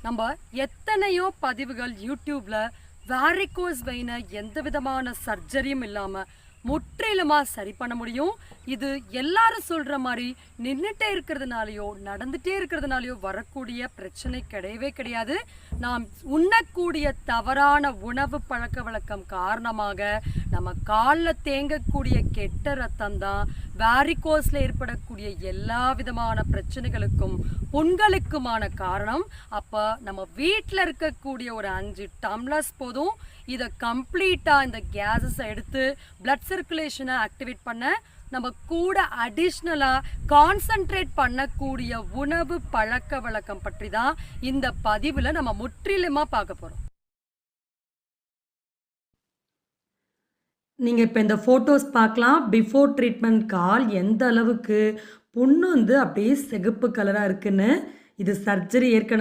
நம்ம எத்தனையோ பதிவுகள் யூடியூப்ல வாரிகோஸ் வெயினை எந்த விதமான சர்ஜரியும் இல்லாம முற்றிலுமா சரி பண்ண முடியும். இது எல்லாரும் சொல்ற மாதிரி நின்றுட்டே இருக்கிறதுனாலயோ நடந்துட்டே இருக்கிறதுனாலயோ வரக்கூடிய பிரச்சனை கிடையவே கிடையாது. நாம் உண்ணக்கூடிய தவறான உணவு பழக்க வழக்கம் காரணமாக நம்ம காலில் தேங்கக்கூடிய கெட்ட ரத்தம் தான் வாரிகோஸ்ல ஏற்படக்கூடிய எல்லா விதமான பிரச்சனைகளுக்கும் புண்களுக்குமான காரணம். அப்போ நம்ம வீட்டில் இருக்கக்கூடிய ஒரு 5 டம்ளர்ஸ் போதும் இதை கம்ப்ளீட்டாக இந்த கேஸஸை எடுத்து பிளட் சர்க்குலேஷனை ஆக்டிவேட் பண்ண. நம்ம கூட அடிஷ்னலாக கான்சன்ட்ரேட் பண்ணக்கூடிய உணவு பழக்க வழக்கம் பற்றி தான் இந்த பதிவில் நம்ம முற்றிலுமாக பார்க்க போகிறோம். நீங்கள் இப்போ இந்த ஃபோட்டோஸ் பார்க்கலாம். பிஃபோர் ட்ரீட்மெண்ட் கால் எந்த அளவுக்கு புண்ணு அப்படியே சிகப்பு கலராக இருக்குன்னு. இது சர்ஜரி ஏற்கனவே